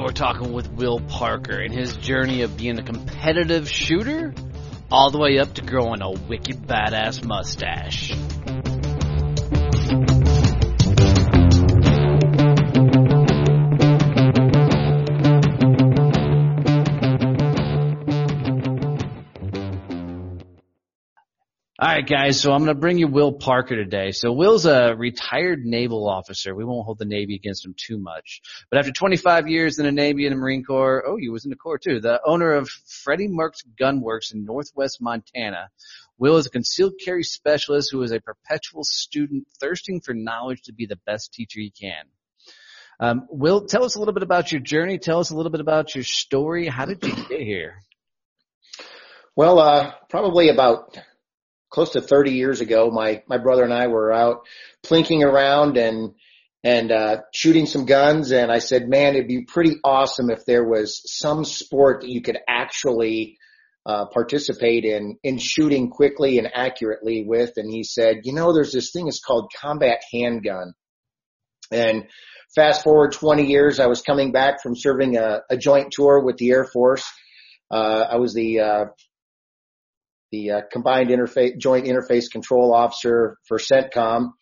we're talking with Will Parker and his journey of being a competitive shooter all the way up to growing a wicked badass mustache. All right, guys, so I'm going to bring you Will Parker today. So Will's a retired naval officer. We won't hold the Navy against him too much. But after 25 years in the Navy and the Marine Corps, he was in the Corps too, the owner of Freddie Merck's Gun Works in northwest Montana, Will is a concealed carry specialist who is a perpetual student thirsting for knowledge to be the best teacher he can. Will, tell us a little bit about your journey. Tell us a little bit about your story. How did you get here? Well, probably about close to 30 years ago, my brother and I were out plinking around and shooting some guns. And I said, man, it'd be pretty awesome if there was some sport that you could actually participate in shooting quickly and accurately with. And he said, there's this thing, it's called combat handgun. And fast forward 20 years, I was coming back from serving a joint tour with the Air Force. I was the combined joint interface control officer for CENTCOM.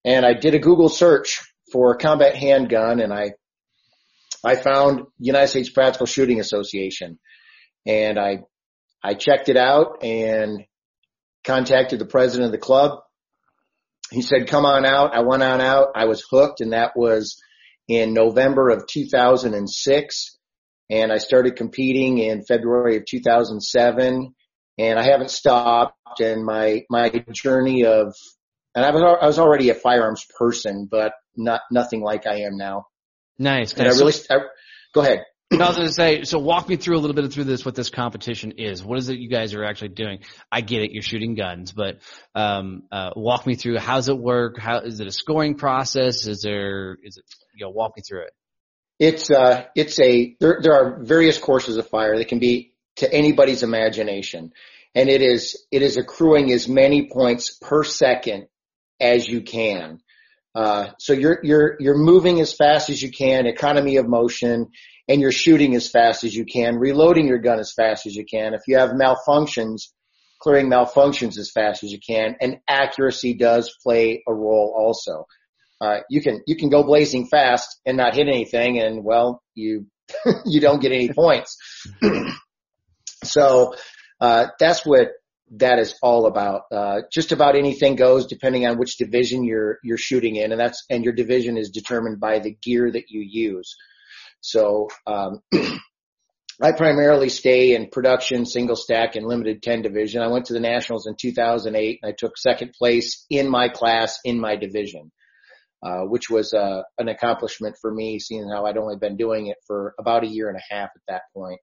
And I did a Google search for combat handgun, and I found United States Practical Shooting Association. And I checked it out and contacted the president of the club. He said, come on out. I went on out. I was hooked, and that was in November of 2006. And I started competing in February of 2007. And I haven't stopped, and my journey and I was already a firearms person, but nothing like I am now. Nice. And go ahead. I was going to say, so walk me through a little bit through what this competition is. What is it you guys are actually doing? I get it, you're shooting guns, but walk me through, how's it work? How is it a scoring process? Walk me through it. There are various courses of fire that can be to anybody's imagination. And it is accruing as many points per second as you can. So you're moving as fast as you can, economy of motion, and you're shooting as fast as you can, reloading your gun as fast as you can. If you have malfunctions, clearing malfunctions as fast as you can, and accuracy does play a role also. You can go blazing fast and not hit anything, and well, you don't get any points. So that's what that is all about. Just about anything goes, depending on which division you're shooting in, and your division is determined by the gear that you use. So I primarily stay in production, single stack, and limited 10 division. I went to the nationals in 2008, and I took second place in my class in my division, which was an accomplishment for me, seeing how I'd only been doing it for about a year and a half at that point.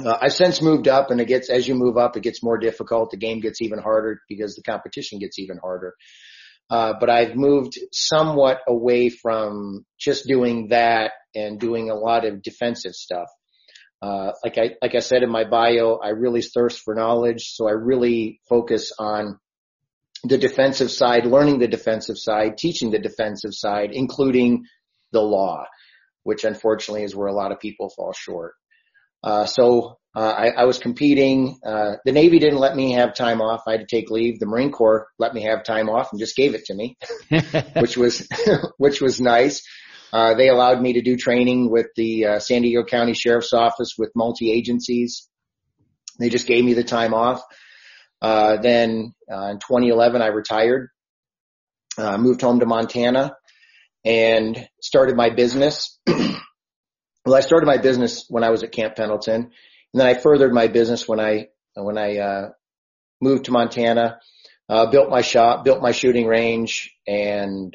I've since moved up, and as you move up, it gets more difficult. The game gets even harder because the competition gets even harder. But I've moved somewhat away from just doing that and doing a lot of defensive stuff. Like I said in my bio, I really thirst for knowledge. So I really focus on the defensive side, learning the defensive side, teaching the defensive side, including the law, which unfortunately is where a lot of people fall short. So I was competing. The Navy didn't let me have time off. I had to take leave. The Marine Corps let me have time off and just gave it to me, which was nice. They allowed me to do training with the San Diego County Sheriff's Office with multi-agencies. They just gave me the time off. Then in 2011, I retired, moved home to Montana, and started my business. Well, I started my business when I was at Camp Pendleton, and then I furthered my business when I moved to Montana, built my shop, built my shooting range, and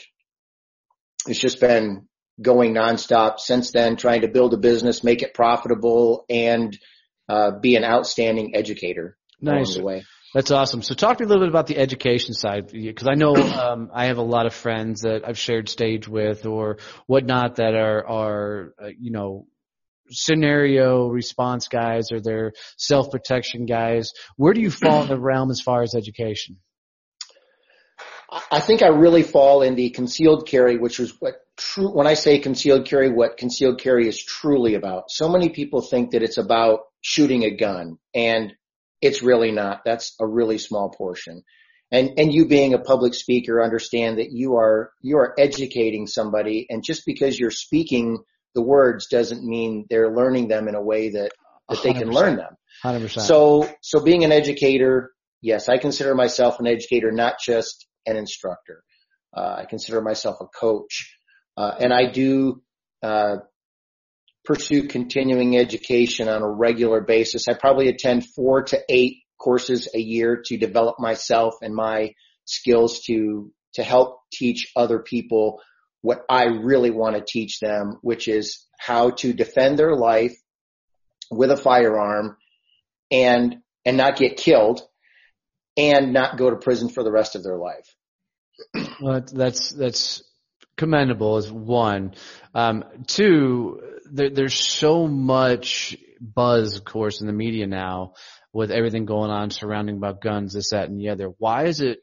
it's just been going nonstop since then, trying to build a business, make it profitable, and be an outstanding educator along the way. That's awesome. So talk to me a little bit about the education side, because I know I have a lot of friends that I've shared stage with or whatnot that are scenario response guys, or they're self-protection guys. Where do you fall in the realm as far as education? I think I really fall in the concealed carry, which was what when I say concealed carry, what concealed carry is truly about. So many people think that it's about shooting a gun, and it's really not. That's a really small portion. And you being a public speaker, understand that you are educating somebody, and just because you're speaking the words doesn't mean they're learning them in a way that they can learn them. 100%. So being an educator, yes, I consider myself an educator, not just an instructor. I consider myself a coach. And I do pursue continuing education on a regular basis. I probably attend 4 to 8 courses a year to develop myself and my skills to help teach other people what I really want to teach them, which is how to defend their life with a firearm and not get killed and not go to prison for the rest of their life. Well, that's commendable is one. Two, there's so much buzz, of course, in the media now with everything going on surrounding about guns, this, that, and the other. Why is it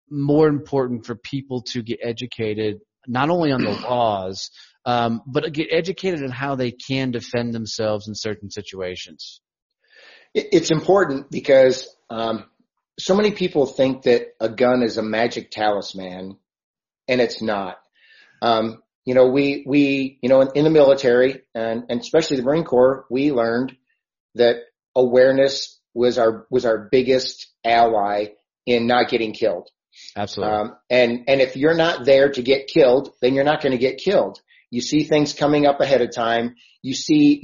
more important for people to get educated, not only on the laws, but get educated on how they can defend themselves in certain situations? It's important because so many people think that a gun is a magic talisman, and it's not. We in the military and especially the Marine Corps, we learned that awareness was our biggest ally in not getting killed. Absolutely. And if you're not there to get killed, then you're not going to get killed. You see things coming up ahead of time. You see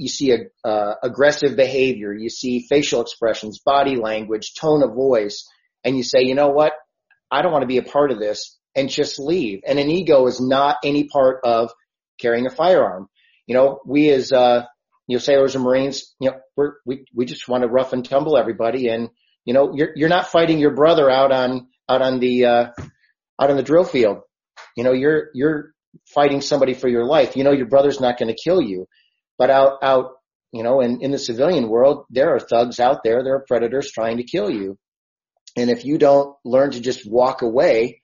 aggressive behavior. You see facial expressions, body language, tone of voice, and you say, you know what? I don't want to be a part of this, and just leave. And an ego is not any part of carrying a firearm. We as sailors and Marines, we just want to rough and tumble everybody, and you're not fighting your brother out on the drill field. You're fighting somebody for your life. Your brother's not going to kill you. But out in the civilian world, there are thugs out there. There are predators trying to kill you. And if you don't learn to just walk away,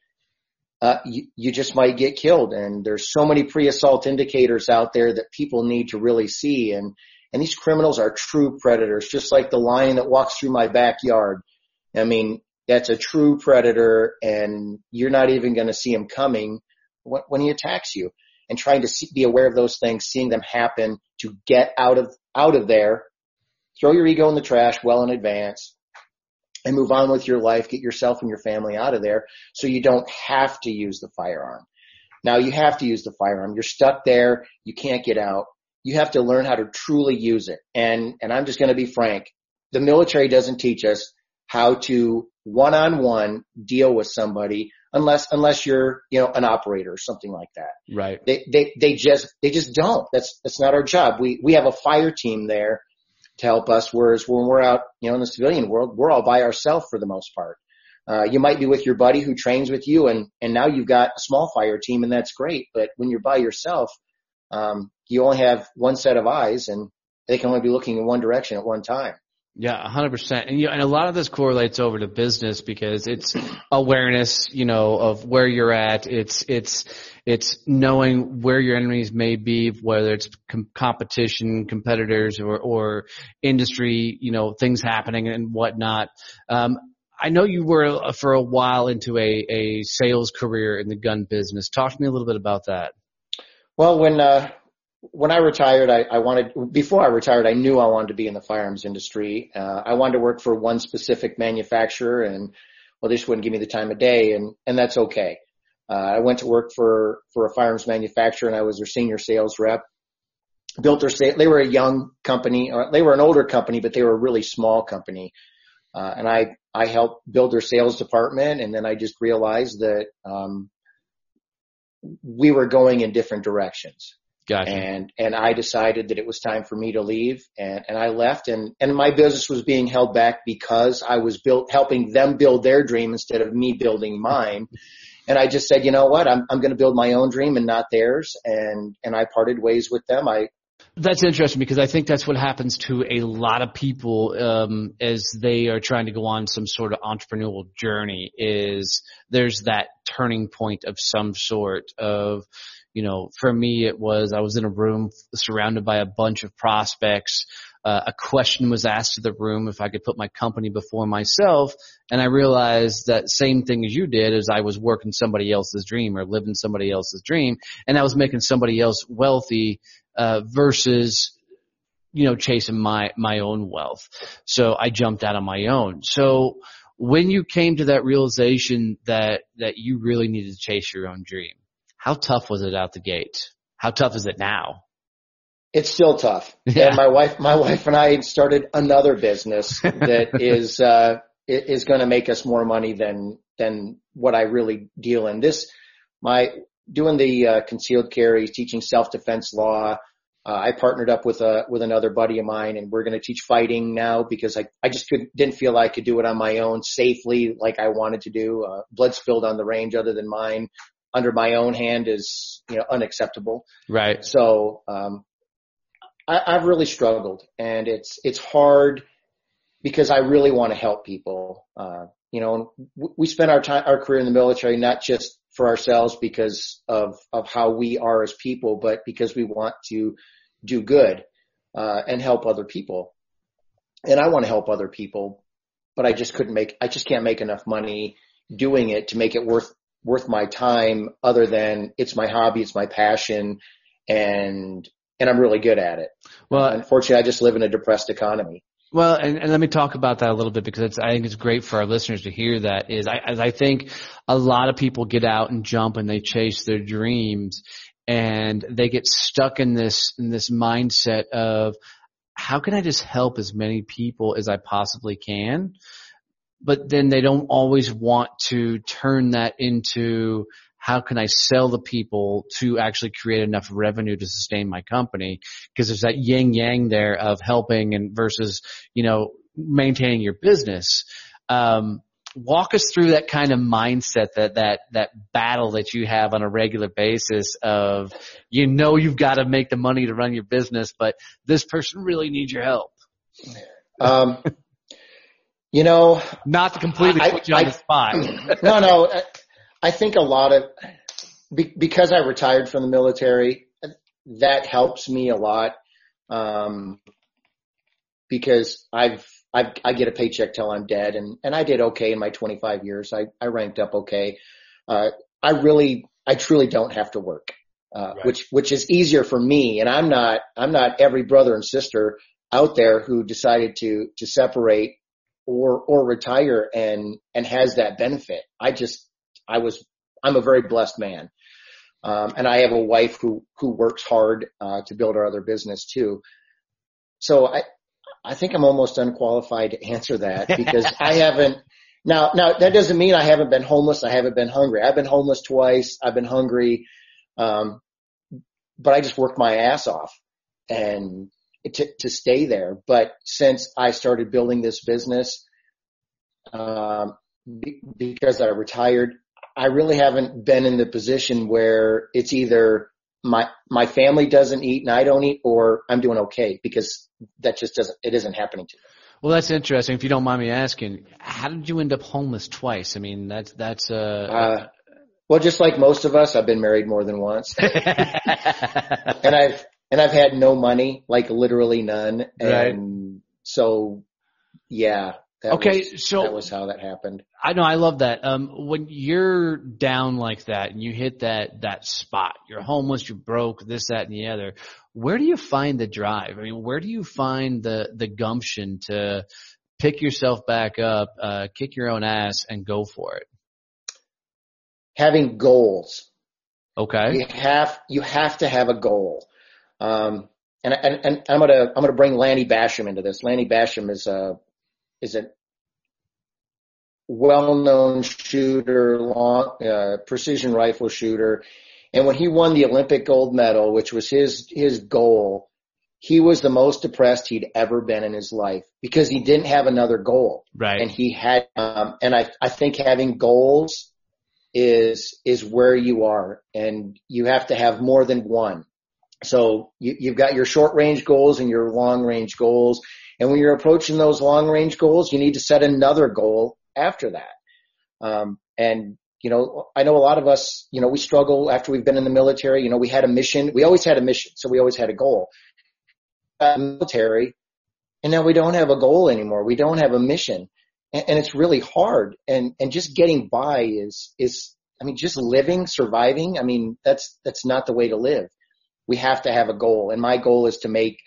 you just might get killed. And there's so many pre-assault indicators out there that people need to really see. And these criminals are true predators, just like the lion that walks through my backyard. I mean, that's a true predator, and you're not even going to see him coming when he attacks you. And trying to be aware of those things, seeing them happen, to get out of there, throw your ego in the trash well in advance, and move on with your life, get yourself and your family out of there so you don't have to use the firearm. Now you have to use the firearm. You're stuck there. You can't get out. You have to learn how to truly use it. And I'm just going to be frank. The military doesn't teach us how to one-on-one deal with somebody unless you're, an operator or something like that. Right. They just don't. That's not our job. We have a fire team there to help us, whereas when we're out, in the civilian world, we're all by ourselves for the most part. You might be with your buddy who trains with you, and now you've got a small fire team, and that's great. But when you're by yourself, you only have one set of eyes, and they can only be looking in one direction at one time. Yeah, 100%. And a lot of this correlates over to business because it's awareness, of where you're at. It's knowing where your enemies may be, whether it's competition, competitors, or industry, things happening and whatnot. I know you were for a while into a sales career in the gun business. Talk to me a little bit about that. Well, when I retired, before I retired, I knew I wanted to be in the firearms industry. I wanted to work for one specific manufacturer, and they just wouldn't give me the time of day, and that's okay. I went to work for a firearms manufacturer, and I was their senior sales rep. They were a young company, or they were an older company, but they were a really small company. And I helped build their sales department, and then I just realized that, we were going in different directions. Gotcha. And I decided that it was time for me to leave, and I left, and my business was being held back because I was helping them build their dream instead of me building mine. And I just said, you know what, I'm going to build my own dream and not theirs. And I parted ways with them. That's interesting because I think that's what happens to a lot of people as they are trying to go on some sort of entrepreneurial journey. Is there's that turning point of some sort of, For me, I was in a room surrounded by a bunch of prospects. A question was asked to the room if I could put my company before myself. And I realized that same thing as you did is I was working somebody else's dream or living somebody else's dream. And I was making somebody else wealthy, versus, chasing my own wealth. So I jumped out on my own. So when you came to that realization that you really needed to chase your own dream, how tough was it out the gate? How tough is it now? It's still tough. Yeah. And my wife and I started another business that is going to make us more money than what I really deal in. Doing the concealed carry, teaching self-defense law. I partnered up with another buddy of mine, and we're going to teach fighting now because I just didn't feel I could do it on my own safely like I wanted to do. Blood spilled on the range other than mine under my own hand is, unacceptable. Right. So, I've really struggled, and it's hard because I really want to help people. We spend our career in the military not just for ourselves because of how we are as people, but because we want to do good and help other people. And I want to help other people, but I just can't make enough money doing it to make it worth my time, other than it's my hobby, it's my passion, and I'm really good at it. Well, unfortunately, I just live in a depressed economy. Well, and let me talk about that a little bit, because I think it's great for our listeners to hear that. I think a lot of people get out and jump and they chase their dreams, and they get stuck in this mindset of, how can I just help as many people as I possibly can? But then they don't always want to turn that into, how can I sell the people to actually create enough revenue to sustain my company? Because there's that yin yang there of helping and versus, maintaining your business. Walk us through that kind of mindset, that battle that you have on a regular basis of, you've got to make the money to run your business, but this person really needs your help. Not to completely put you on the spot. No. I think a lot of, because I retired from the military, that helps me a lot. Because I get a paycheck till I'm dead, and I did okay in my 25 years. I ranked up okay. I truly don't have to work, right. which is easier for me. And I'm not every brother and sister out there who decided to separate or retire and has that benefit. I'm a very blessed man. And I have a wife who works hard, to build our other business too. So I think I'm almost unqualified to answer that, because I haven't, now that doesn't mean I haven't been homeless. I haven't been hungry. I've been homeless twice. I've been hungry. But I just worked my ass off and to stay there. But since I started building this business, because I retired, I really haven't been in the position where it's either my family doesn't eat and I don't eat, or I'm doing okay, because that just isn't happening to me. Well, that's interesting. If you don't mind me asking, how did you end up homeless twice? I mean, well, just like most of us, I've been married more than once. and I've had no money, like literally none. Right. And so, yeah. That was how that happened. I know. I love that. When you're down like that and you hit that spot, you're homeless, you're broke, this, that, and the other, where do you find the drive? I mean, where do you find the gumption to pick yourself back up, kick your own ass and go for it? Having goals. Okay. You have to have a goal. And I'm gonna bring Lanny Basham into this. Lanny Basham is a well-known shooter, precision rifle shooter. And when he won the Olympic gold medal, which was his goal, he was the most depressed he'd ever been in his life, because he didn't have another goal. Right. And he had, and I think having goals is where you are, and you have to have more than one. So you've got your short range goals and your long range goals. And when you're approaching those long range goals, you need to set another goal after that. And I know a lot of us, we struggle after we've been in the military. We had a mission. We always had a mission, so we always had a goal. Military, and now we don't have a goal anymore. We don't have a mission, and it's really hard. And just getting by is just living, surviving. That's not the way to live. We have to have a goal, and my goal is to make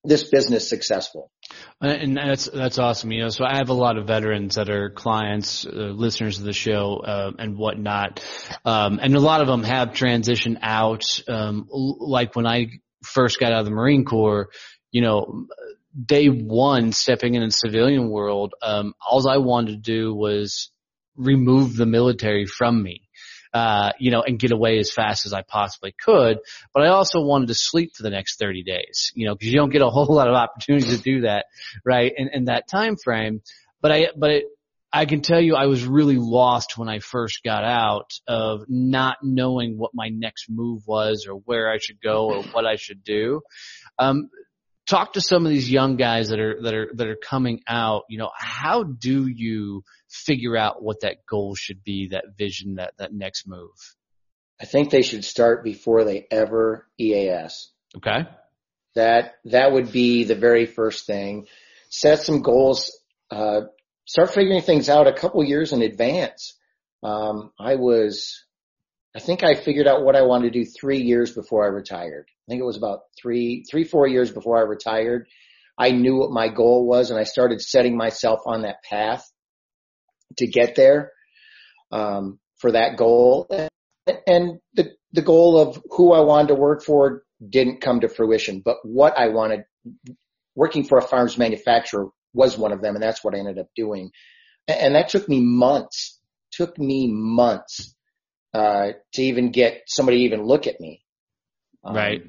this business successful. And that's awesome. So I have a lot of veterans that are clients, listeners of the show, and whatnot. And a lot of them have transitioned out. Like when I first got out of the Marine Corps, day one stepping in the civilian world, all I wanted to do was remove the military from me. And get away as fast as I possibly could. But I also wanted to sleep for the next 30 days, because you don't get a whole lot of opportunity to do that, right? In that time frame. But I can tell you I was really lost when I first got out of not knowing what my next move was or where I should go or what I should do. Talk to some of these young guys that are coming out. How do you figure out what that goal should be, that vision, that next move? I think they should start before they ever EAS. Okay. That would be the very first thing. Set some goals. Start figuring things out a couple years in advance. I think I figured out what I wanted to do 3 years before I retired. I think it was about 4 years before I retired. I knew what my goal was, and I started setting myself on that path to get there, for that goal. And the goal of who I wanted to work for didn't come to fruition, but what I wanted, working for a firearms manufacturer, was one of them, and that's what I ended up doing. And that took me months to even get somebody to even look at me. Right.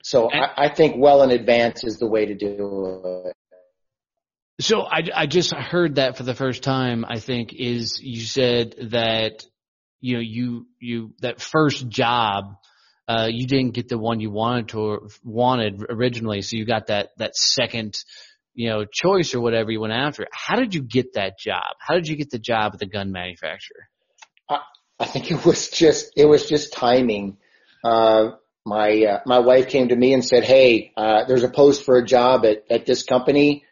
So I think well in advance is the way to do it. So I just heard that for the first time, I think, is you said that, you that first job, you didn't get the one you wanted originally. So you got that second, choice or whatever you went after. How did you get that job? How did you get the job at the gun manufacturer? I think it was just timing. My wife came to me and said, "Hey, there's a post for a job at this company."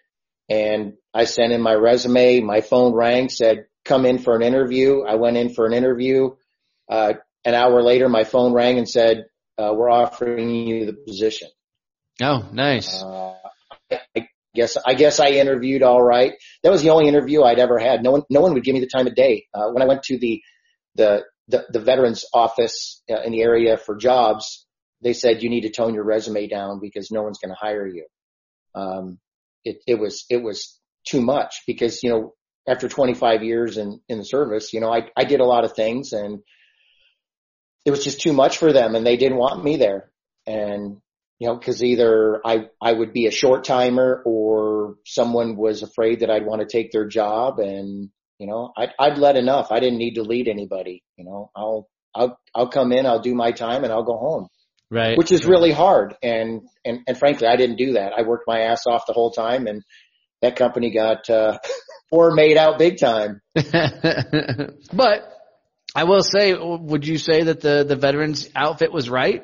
And I sent in my resume. My phone rang, said, "Come in for an interview." I went in for an interview. An hour later, my phone rang and said, "We're offering you the position." Oh, nice. I guess I interviewed all right. That was the only interview I'd ever had. No one would give me the time of day. When I went to the veterans office in the area for jobs, they said, "You need to tone your resume down because no one's going to hire you." It was too much because, after 25 years in the service, I did a lot of things, and it was just too much for them, and they didn't want me there. And, cause either I would be a short timer or someone was afraid that I'd want to take their job. And, I'd let enough. I didn't need to lead anybody. I'll come in, I'll do my time, and I'll go home. Right. Which is really hard. And frankly, I didn't do that. I worked my ass off the whole time, and that company got, made out big time. But I will say, would you say that the veterans outfit was right?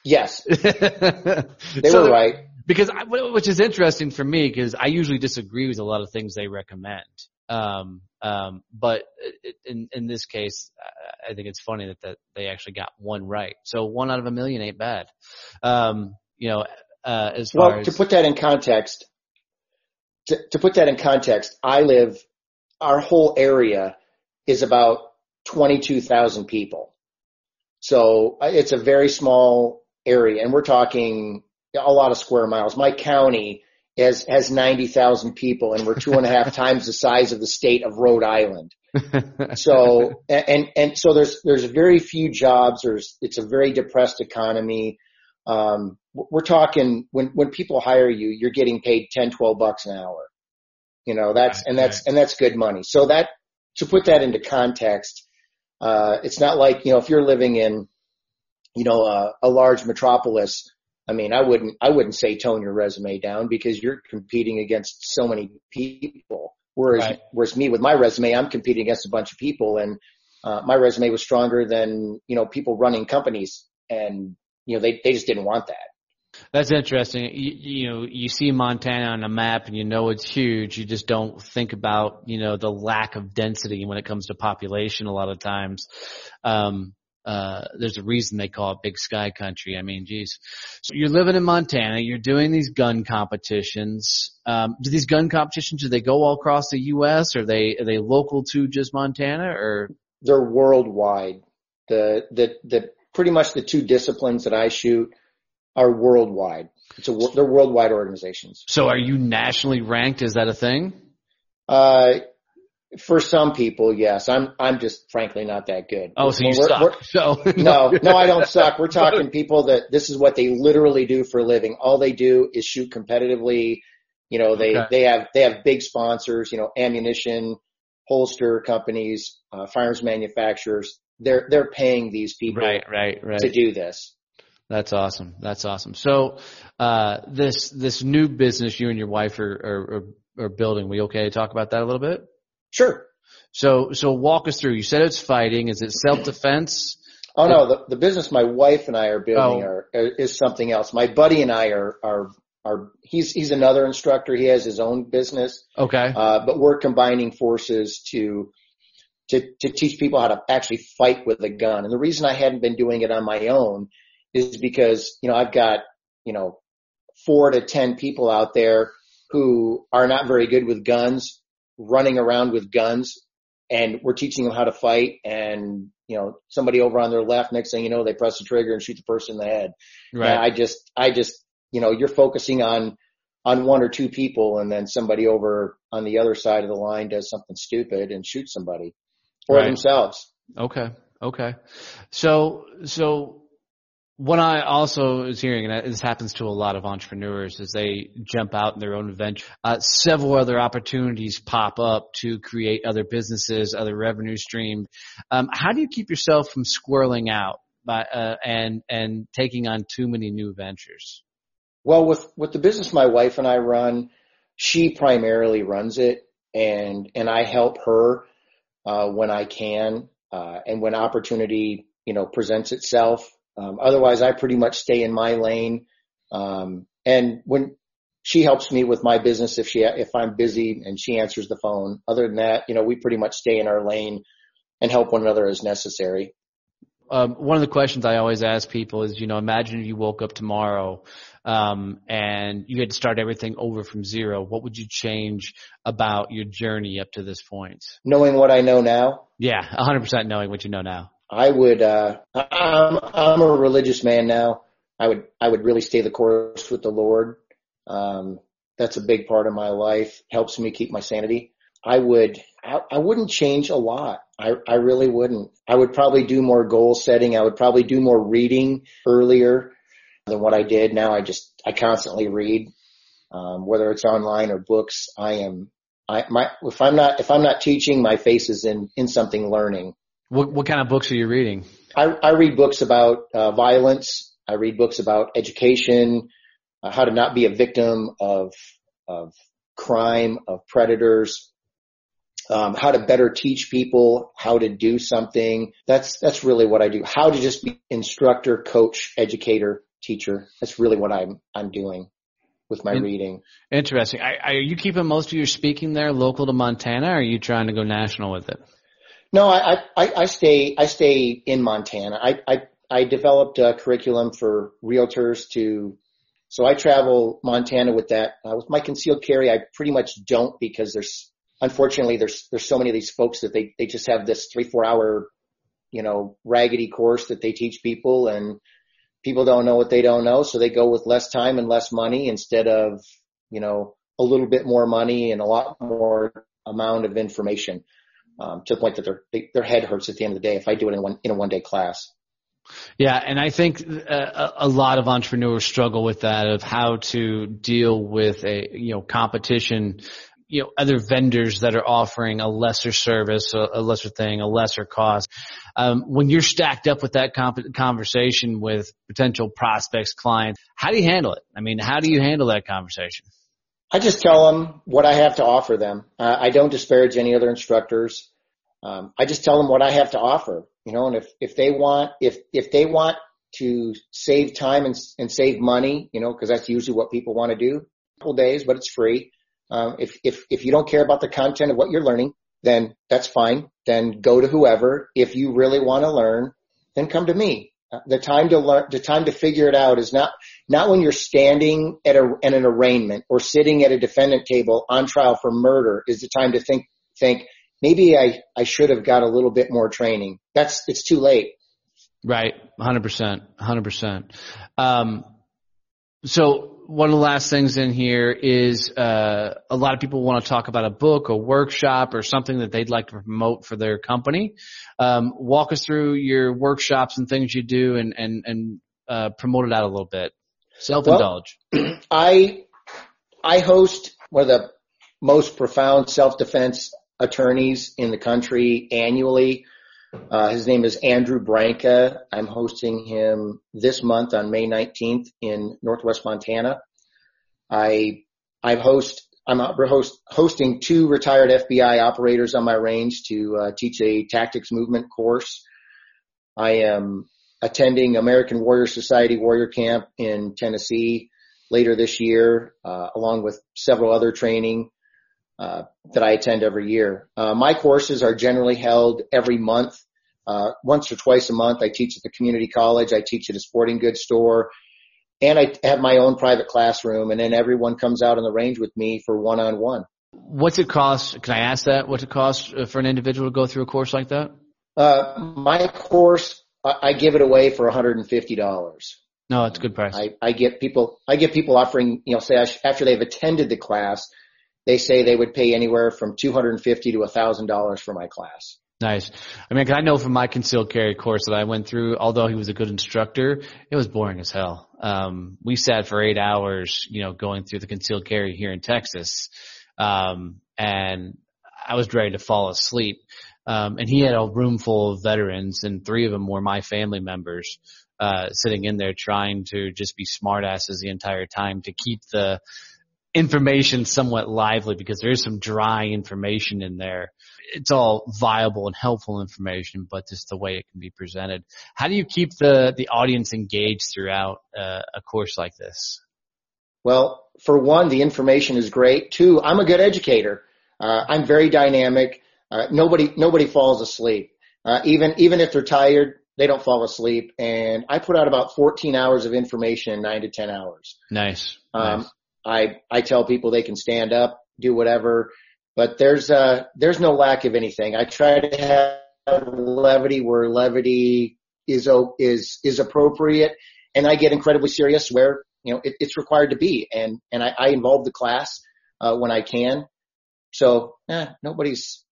Yes. They were right. Because which is interesting for me, because I usually disagree with a lot of things they recommend. But in this case, I think it's funny that they actually got one right. So 1 out of a million ain't bad. As far as to put that in context, our whole area is about 22,000 people. So it's a very small area, and we're talking a lot of square miles. My county has 90,000 people, and we're 2.5 times the size of the state of Rhode Island. So, and so there's very few jobs. It's a very depressed economy. We're talking when people hire you, you're getting paid $10-12 an hour. That's good money. So to put that into context, it's not like, if you're living in, a large metropolis. I wouldn't say tone your resume down because you're competing against so many people. Whereas me with my resume, I'm competing against a bunch of people, and my resume was stronger than, people running companies, and, they just didn't want that. That's interesting. You see Montana on a map and it's huge. You just don't think about, the lack of density when it comes to population a lot of times. There's a reason they call it big sky country. I mean, geez. So you're living in Montana, you're doing these gun competitions. Do these gun competitions, do they go all across the U.S.? Are they local to just Montana, or? They're worldwide. The pretty much the two disciplines that I shoot are worldwide. They're worldwide organizations. So are you nationally ranked? Is that a thing? For some people, yes. I'm just frankly not that good. Oh, so you suck. No, I don't suck. We're talking people that this is what they literally do for a living. All they do is shoot competitively. They have big sponsors, ammunition, holster companies, firearms manufacturers. They're paying these people right. to do this. That's awesome. So, this new business you and your wife are building, we okay to talk about that a little bit? Sure. So walk us through. You said it's fighting. Is it self-defense? Oh no, the business my wife and I are building is something else. My buddy and I are he's another instructor. He has his own business. Okay. But we're combining forces to teach people how to actually fight with a gun. And the reason I hadn't been doing it on my own is because, I've got, 4 to 10 people out there who are not very good with guns, running around with guns, and we're teaching them how to fight. And, somebody over on their left, next thing you know, they press the trigger and shoot the person in the head. Right. And I just, you're focusing on 1 or 2 people, and then somebody over on the other side of the line does something stupid and shoots somebody or themselves. Okay. So what I also is hearing, and this happens to a lot of entrepreneurs, is they jump out in their own adventure. Several other opportunities pop up to create other businesses, other revenue streams. How do you keep yourself from squirreling out and taking on too many new ventures? Well, with the business my wife and I run, she primarily runs it, and I help her when I can, and when opportunity presents itself. Otherwise, I pretty much stay in my lane. And when she helps me with my business, if I'm busy, and she answers the phone. Other than that, we pretty much stay in our lane and help one another as necessary. One of the questions I always ask people is, imagine you woke up tomorrow, and you had to start everything over from zero. What would you change about your journey up to this point? Knowing what I know now? Yeah, 100% knowing what you know now. I would, I'm a religious man now. I would really stay the course with the Lord. That's a big part of my life. Helps me keep my sanity. I wouldn't change a lot. I really wouldn't. I would probably do more goal setting. I would probably do more reading earlier than what I did. Now I constantly read, whether it's online or books. If I'm not teaching, my face is in something learning. What kind of books are you reading? I read books about violence. I read books about education, how to not be a victim of crime, of predators, how to better teach people how to do something. That's really what I do. How to just be instructor, coach, educator, teacher. That's really what I'm doing with my reading. Interesting. Are you keeping most of your speaking there local to Montana, or are you trying to go national with it? No, I stay in Montana. I developed a curriculum for realtors so I travel Montana with that. With my concealed carry, I pretty much don't, because unfortunately there's so many of these folks that they just have this 3-4 hour, raggedy course that they teach people, and people don't know what they don't know. So they go with less time and less money instead of, a little bit more money and a lot more amount of information. To the point that their head hurts at the end of the day if I do it in a one-day class. Yeah, and I think a lot of entrepreneurs struggle with that, of how to deal with competition, other vendors that are offering a lesser service, a lesser thing, a lesser cost. When you're stacked up with that conversation with potential prospects, clients, how do you handle it? I mean, how do you handle that conversation? I just tell them what I have to offer them. I don't disparage any other instructors. I just tell them what I have to offer, and if they want to save time and save money, cause that's usually what people want to do, a couple days, but it's free. If you don't care about the content of what you're learning, then that's fine. Then go to whoever. If you really want to learn, then come to me. The time to learn, the time to figure it out is not when you're standing at an arraignment or sitting at a defendant table on trial for murder is the time to think maybe I should have got a little bit more training. It's too late. Right. 100%. So one of the last things in here is, a lot of people want to talk about a book, a workshop, or something that they'd like to promote for their company. Walk us through your workshops and things you do and promote it out a little bit. Self-indulge. Well, I host one of the most profound self-defense attorneys in the country annually. His name is Andrew Branca. I'm hosting him this month on May 19th in Northwest Montana. I'm hosting 2 retired FBI operators on my range to teach a tactics movement course. I am attending American Warrior Society Warrior Camp in Tennessee later this year, along with several other training that I attend every year. My courses are generally held every month, once or twice a month. I teach at the community college. I teach at a sporting goods store, and I have my own private classroom. And then everyone comes out on the range with me for one-on-one. What's it cost? Can I ask that? What's it cost for an individual to go through a course like that? My course, I give it away for $150. No, it's a good price. I get people offering, say after they've attended the class, they say they would pay anywhere from $250 to $1,000 for my class. Nice. I mean, 'cause I know from my concealed carry course that I went through, although he was a good instructor, it was boring as hell. We sat for 8 hours, going through the concealed carry here in Texas. And I was ready to fall asleep. And he had a room full of veterans, and 3 of them were my family members, sitting in there trying to just be smartasses the entire time to keep the information somewhat lively, because there is some dry information in there. It's all viable and helpful information, but just the way it can be presented. How do you keep the audience engaged throughout a course like this? Well, for one, the information is great. 2, I'm a good educator. I'm very dynamic. Nobody falls asleep. Even if they're tired, they don't fall asleep. And I put out about 14 hours of information in 9 to 10 hours. Nice. I tell people they can stand up, do whatever, but there's no lack of anything. I try to have levity where levity is appropriate, and I get incredibly serious where, it's required to be. And I involve the class, when I can. So, nobody's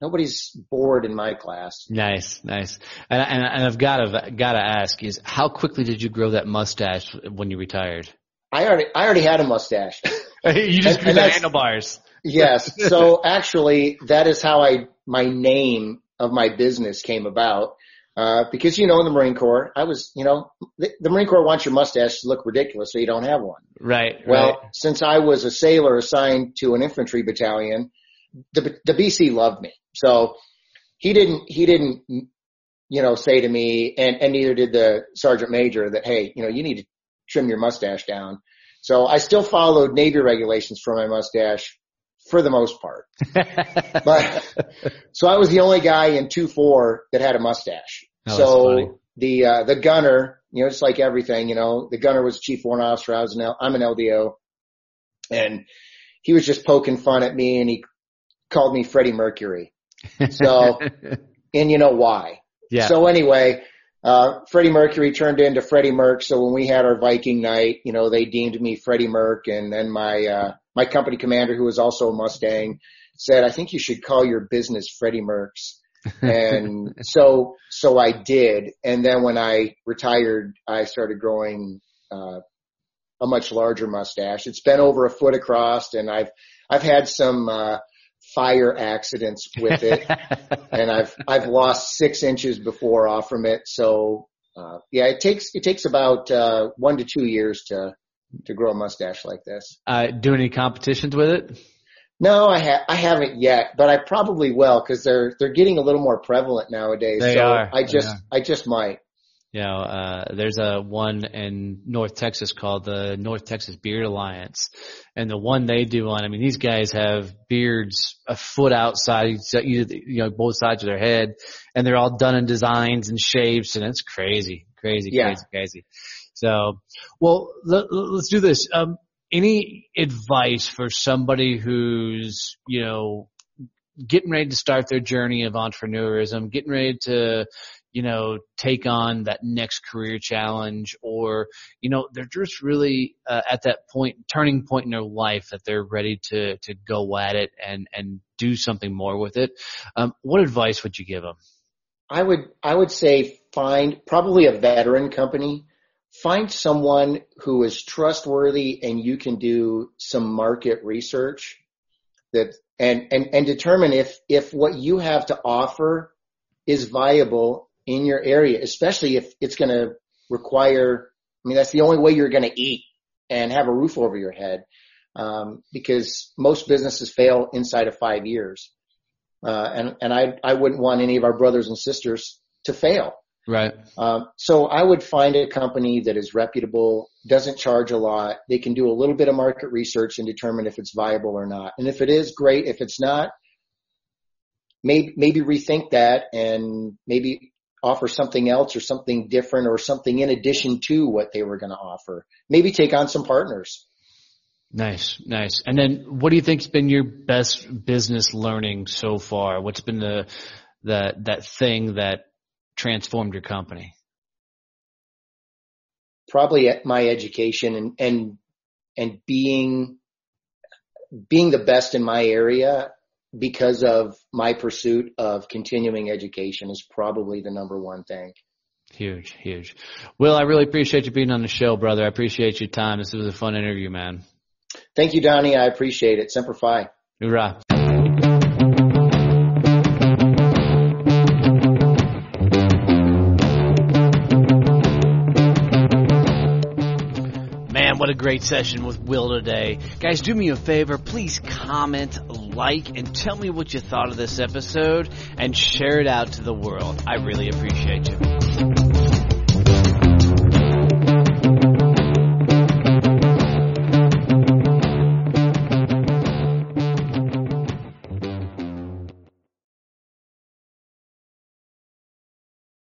bored in my class. Nice. And I've got to ask is, how quickly did you grow that mustache when you retired? I already had a mustache. You just grew the handlebars. Yes. So actually, that is how my name of my business came about. Because, in the Marine Corps, I was, the Marine Corps wants your mustache to look ridiculous so you don't have one. Right. Well, since I was a sailor assigned to an infantry battalion, the BC loved me. So he didn't, say to me, and neither did the sergeant major, that, hey, you need to trim your mustache down. So I still followed Navy regulations for my mustache for the most part. But so I was the only guy in 2-4 that had a mustache. Oh, so the gunner, just like everything, the gunner was chief warrant officer. I'm an LDO, and he was just poking fun at me, and he called me Freddie Mercury. So, and you know why. Yeah. So anyway, Freddie Mercury turned into Freddie Merc. So when we had our Viking night, they deemed me Freddie Merc. And then my company commander, who was also a Mustang, said, I think you should call your business Freddie Mercs. And so I did. And then when I retired, I started growing, a much larger mustache. It's been over 1 foot across, and I've had some, fire accidents with it, and I've lost 6 inches before off from it. So, it takes about 1 to 2 years to grow a mustache like this. Do any competitions with it? No, I haven't yet, but I probably will because they're getting a little more prevalent nowadays. They are. I just might. You know, there's a one in North Texas called the North Texas Beard Alliance. And the one they do on, I mean, these guys have beards a foot outside, both sides of their head, and they're all done in designs and shapes, and it's crazy. So, well, let's do this. Any advice for somebody who's, getting ready to start their journey of entrepreneurism, getting ready to, take on that next career challenge, or, they're just really at that turning point in their life that they're ready to go at it and do something more with it. What advice would you give them? I would say find probably a veteran company. Find someone who is trustworthy and you can do some market research and determine if what you have to offer is viable in your area, especially if it's going to require, that's the only way you're going to eat and have a roof over your head, because most businesses fail inside of 5 years. And I wouldn't want any of our brothers and sisters to fail. Right. So I would find a company that is reputable, doesn't charge a lot. They can do a little bit of market research and determine if it's viable or not. And if it is, great. If it's not, maybe rethink that and maybe offer something else or something different or something in addition to what they were going to offer. Maybe take on some partners. Nice. And then what do you think's been your best business learning so far? What's been that thing that transformed your company? Probably my education and being the best in my area because of my pursuit of continuing education is probably the number one thing. Huge. Will, I really appreciate you being on the show, brother. I appreciate your time. This was a fun interview, man. Thank you, Donnie. I appreciate it. Semper Fi. Hoorah. What a great session with Will today. Guys, do me a favor. Please comment, like, and tell me what you thought of this episode and share it out to the world. I really appreciate you.